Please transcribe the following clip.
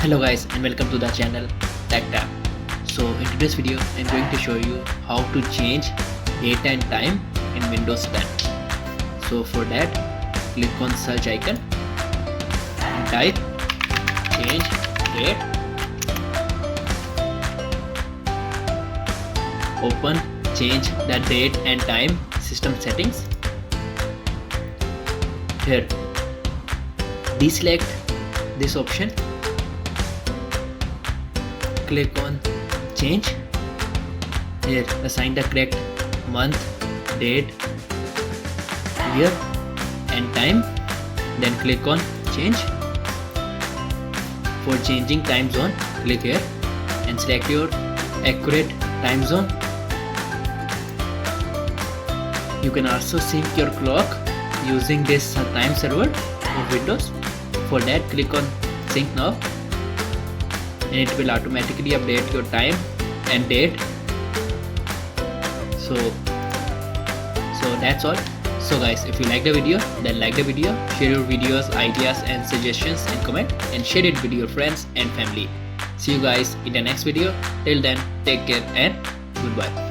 Hello guys and welcome to the channel TechTap. So in today's video I'm going to show you how to change date and time in Windows 10. So for that click on search icon and type change date. Open change the date and time system settings. Here deselect this option. Click on change. Here assign the correct month, date, year and time. Then click on change. For changing time zone, click here and select your accurate time zone. You can also sync your clock using this time server of Windows. For that click on sync now and it will automatically update your time and date. So that's all. So guys, if you like the video, then like the video, share your videos, ideas and suggestions and comment and share it with your friends and family. See you guys in the next video. Till then, take care and goodbye.